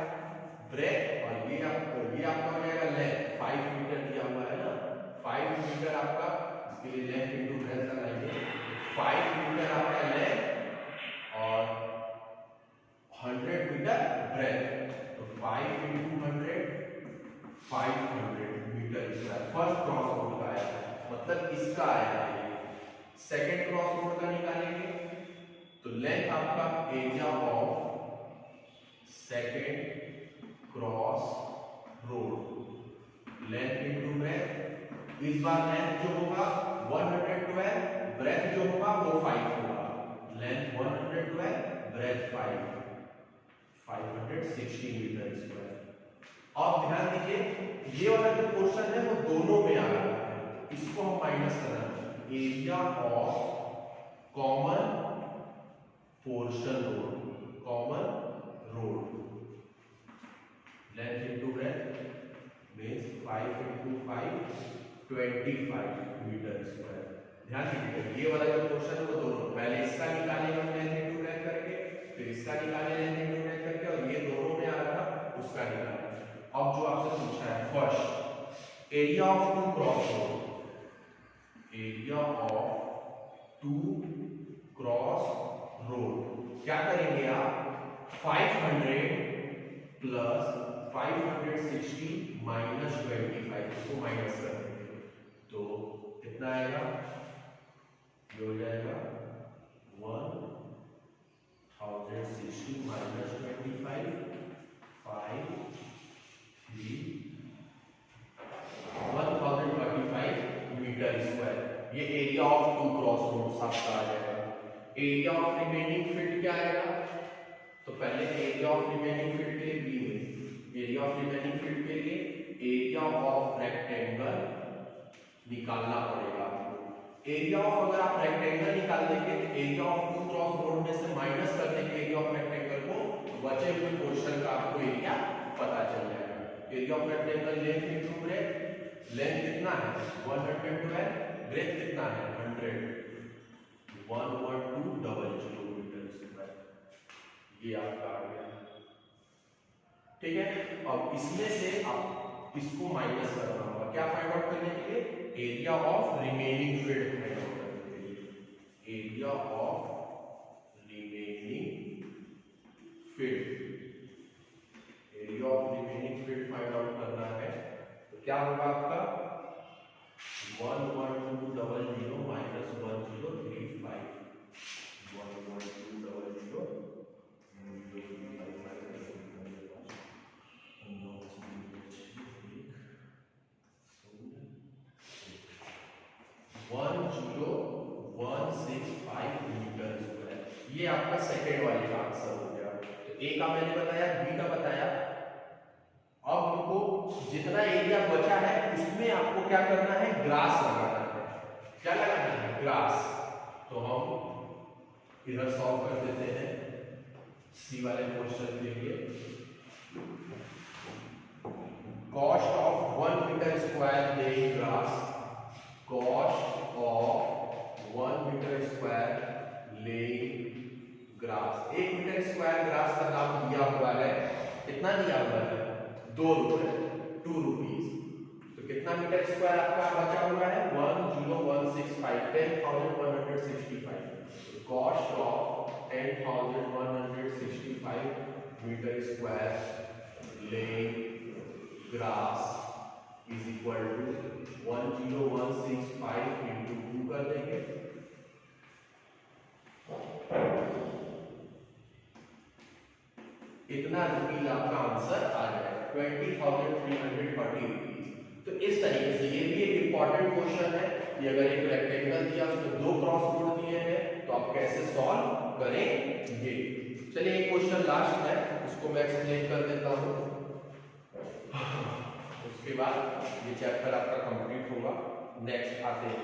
A: ब्रेथ और ये आपका हो जाएगा लेंथ, 5 मीटर दिया हुआ है ना, 5 मीटर आपका, इसके लिए लेंथ इंटू ब्रेथ लगाएंगे, 5 मीटर आपका लेंथ और 100 मीटर ब्रेथ, तो 5 into 100 500 metre square first cross road का आया, मतलब इसका आया है। सेकंड क्रॉस रोड का निकालेंगे, तो लेंथ आपका area of second cross road, length into breath, इस बार लेंथ जो होगा 112, ब्रेथ जो होगा वो 5 होगा, लेंथ 112, ब्रेथ 5, 560 मीटर स्क्वायर। अब ध्यान दीजिए ये वाला जो पोर्शन है वो दोनों में आ रहा है, इसको हम माइनस करना है, area of common portion road, common road, length into breadth means 5 into 5 25 metre square. ध्यान दीजिए ये वाला जो पोर्शन है वो दोनों, पहले इसका निकालेंगे हम लेंथ इंटू ब्रेथ करके, फिर इसका निकालेंगे लेंथ इंटू ब्रेथ करके, और ये दोनों में आ रहा था उसका निकालेंगे। अब जो आपसे पूछा है first area of two cross road, area of two cross road क्या करेंगे आप, 500 प्लस 560 माइनस 25, इसको माइनस कर देंगे, तो कितना आएगा, ये हो जाएगा 1060 माइनस 25, 5 3 1035 मीटर स्क्वायर। ये area of two cross road आपका आ जाएगा। एरिया ऑफ रिमेनिंग फील्ड क्या आएगा, तो पहले एरिया ऑफ रिमेनिंग फील्ड के लिए बी में, एरिया ऑफ रिमेनिंग फील्ड के लिए एरिया ऑफ रेक्टेंगल निकालना पड़ेगा आपको। एरिया ऑफ, अगर आप रेक्टेंगल निकाल देंगे तो area of two cross road में से माइनस कर देंगे एरिया ऑफ रेक्टेंगल को, बचे हुए पोर्शन का आपको एरिया पता चल जाएगा। Area of rectangle length into breath, length कितना है 112, ब्रेथ कितना है 100, 11200 मीटर स्क्वायर, ये आपका आ गया, ठीक है। अब इसमें से आप इसको माइनस करना होगा, क्या फाइंड आउट करने के लिए, area of remaining field find out करने के लिए, area of remaining field, area of remaining field find out करना है, तो क्या होगा आपका 11200 माइनस 1035, ये आपका सेकेंड वाले का आंसर हो गया। तो ए का मैंने बताया, बी का बताया। अब हमको जितना एरिया बचा है उसमें आपको क्या करना है, ग्रास लगाना है। क्या लगाना है, ग्रास। तो हम इधर सॉल्व कर देते हैं सी वाले क्वेश्चन के लिए। Cost of 1 metre square laying grass, cost of 1 metre square laying grass. 1 metre square grass का दाम दिया हुआ है, कितना दिया हुआ है, 2 रुपए, 2 रुपीज। तो कितना मीटर स्क्वायर आपका बचा हुआ है, 10165, 10,165। Cost of 10,165 metre square laying grass is equal to 10165 into 2 कर देंगे। इतना रुपीज आपका आंसर आ जाएगा, 20,340 रुपीज। तो इस तरीके से ये भी एक इंपॉर्टेंट क्वेश्चन है कि अगर एक रेक्टेंगल दिया उसमें 2 क्रॉस बोर्ड दिए हैं तो आप कैसे सॉल्व करेंगे। चलिए एक क्वेश्चन लास्ट है, उसको मैं एक्सप्लेन कर देता हूं, उसके बाद ये चैप्टर आपका कंप्लीट होगा। नेक्स्ट आते हैं।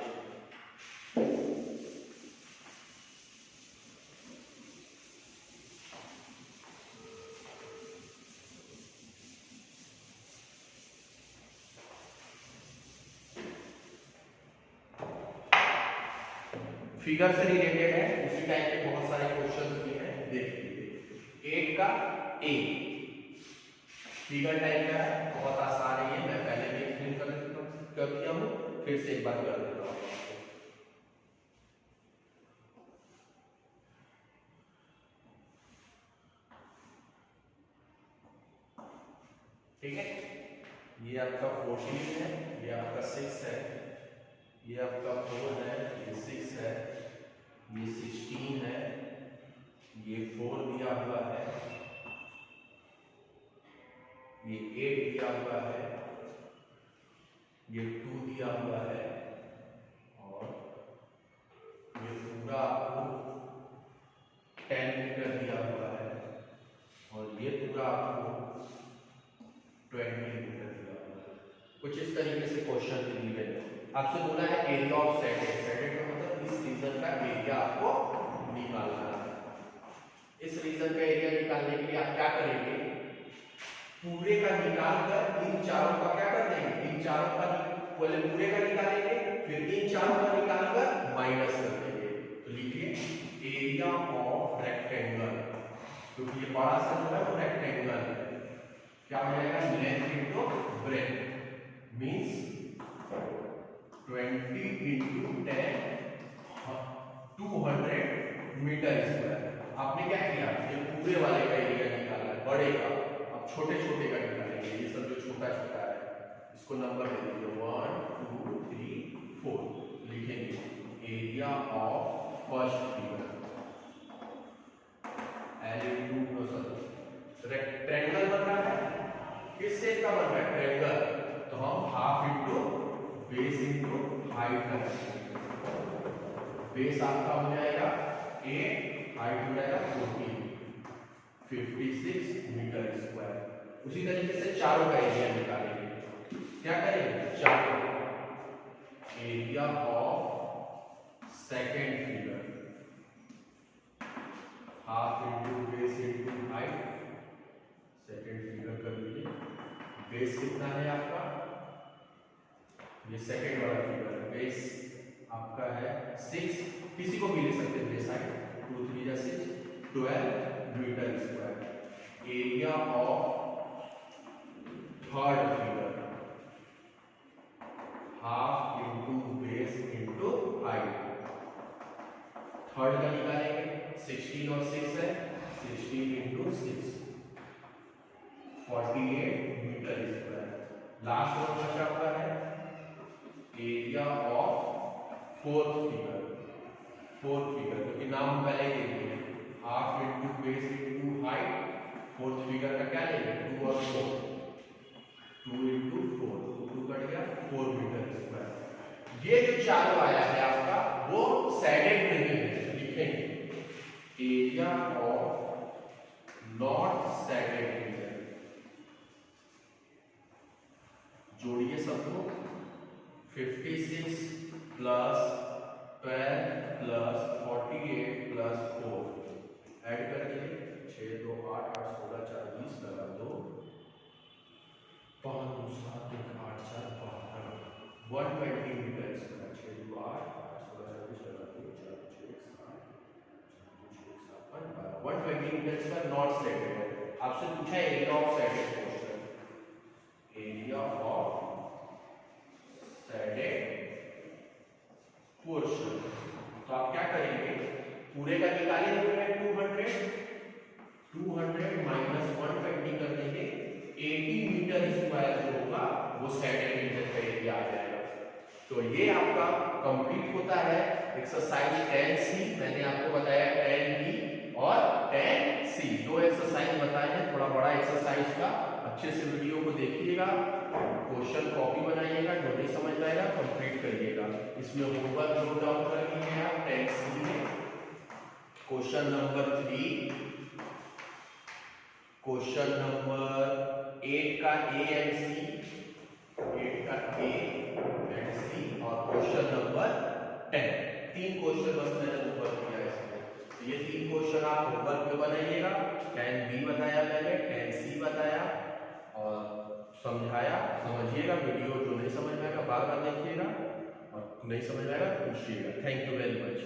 A: फिगर से रिलेटेड है, उसी टाइप के बहुत सारे क्वेश्चंस भी हैं, देख लीजिए। 8 का ए फिगर टाइप का है, बहुत आसान है ये, मैं पहले भी एक्सप्लेन कर दिया हूं, फिर से एक बार कर देता हूं। ठीक है, ये आपका 14 है, ये आपका 6 है, ये आपका 4 है, ये 6 है, ये 16 है, ये 4 दिया हुआ है, ये 8 दिया हुआ है, ये 2 दिया हुआ है, और ये पूरा आपको 10 मीटर दिया हुआ है, और ये पूरा आपको 20 मीटर दिया हुआ है। कुछ इस तरीके से क्वेश्चन दिए गए। आपसे बोला है एरिया ऑफ सेटेड, सेटेड का मतलब इस रीजन का एरिया आपको निकालना है। इस रीजन का एरिया निकालने के लिए आप क्या करेंगे, पूरे का निकाल कर इन चारों का क्या कर देंगे, इन चारों का पहले पूरे का निकालेंगे, फिर इन चारों का निकाल कर माइनस कर देंगे। तो लिखिए एरिया ऑफ रेक्टेंगल, क्योंकि ये बड़ा सा जो है वो रेक्टेंगल है, क्या हो जाएगा, length into breadth means 20 into 10 200 metre square. आपने क्या किया, ये पूरे वाले का एरिया निकाला है, बड़े का, अब छोटे छोटे का निकालेंगे। ये सब जो छोटा छोटा है इसको नंबर दे दीजिए 1 2 3 4। लिखेंगे area of first figure L into rectangle बन रहा है, किस शेप का बन रहा है, ट्रायंगल, तो हम half into base into height करेंगे। बेस आपका हो जाएगा 8, हाइट हो जाएगा 14, 56 मीटर स्क्वायर। उसी तरीके से चारों का एरिया निकालेंगे। क्या करेंगे, चारों area of second figure half into base into height, second figure कर लीजिए। बेस कितना है आपका, ये सेकेंड वाला फिगर है, बेस आपका है 6, किसी को भी ले सकते हैं बेस हाइट, 2 3 या 6, 12 metre square. Area of third figure half into base into height, third का निकालेंगे, 16 और 6 है, 16 into 6 48 metre square. Last one बचा हुआ है area of fourth figure, fourth figure क्योंकि नाम पहले ही दे दिए, half into base into height, fourth figure का क्या लेंगे 2 और 4, 2 इंटू 4, 2 कट गया 4 मीटर स्क्वायर। ये जो चारों आया है आपका वो सैडेड नहीं है, लिखेंगे area of not shaded region, जोड़िए सबको, 56 प्लस 12 प्लस 48 प्लस 4 ऐड कर दिए, 6 2 8 8 16 4 20 लगा दो, 5 2 7 1 8 4 12 120 मीटर स्क्वायर, 6 2 8 8 16 24 लगा दो, 4 6 7 120 मीटर स्क्वायर नॉट सेटेड है। आपसे पूछा है area of settled portion, area of settled portion, तो आप क्या करेंगे, पूरे का निकालेंगे 200 माइनस 120 कर देंगे, 80 मीटर स्क्वायर जो होगा वो सेटेड रीजन का एरिया आ जाएगा। तो ये आपका कंप्लीट होता है एक्सरसाइज 10C, मैंने आपको बताया 10B और 10C, दो एक्सरसाइज बताए हैं, थोड़ा बड़ा एक्सरसाइज का, अच्छे से वीडियो को देखिएगा, क्वेश्चन कॉपी बनाइएगा, जो नहीं समझ आएगा कंप्लीट करिएगा। इसमें होमवर्क नोट डाउन कर लीजिए आप 10C में, क्वेश्चन नंबर 3, क्वेश्चन नंबर 8 का A एंड C, 8 का A एंड C, और क्वेश्चन नंबर 10, 3 क्वेश्चन बस मैंने होमवर्क किया है इसमें। ये 3 क्वेश्चन आप होमवर्क में बनाइएगा, 10B बताया मैंने, 10C बताया और समझाया, समझिएगा, वीडियो जो नहीं समझ में आएगा बार बार देखिएगा और नहीं समझ में आएगा पूछिएगा। Thank you very much.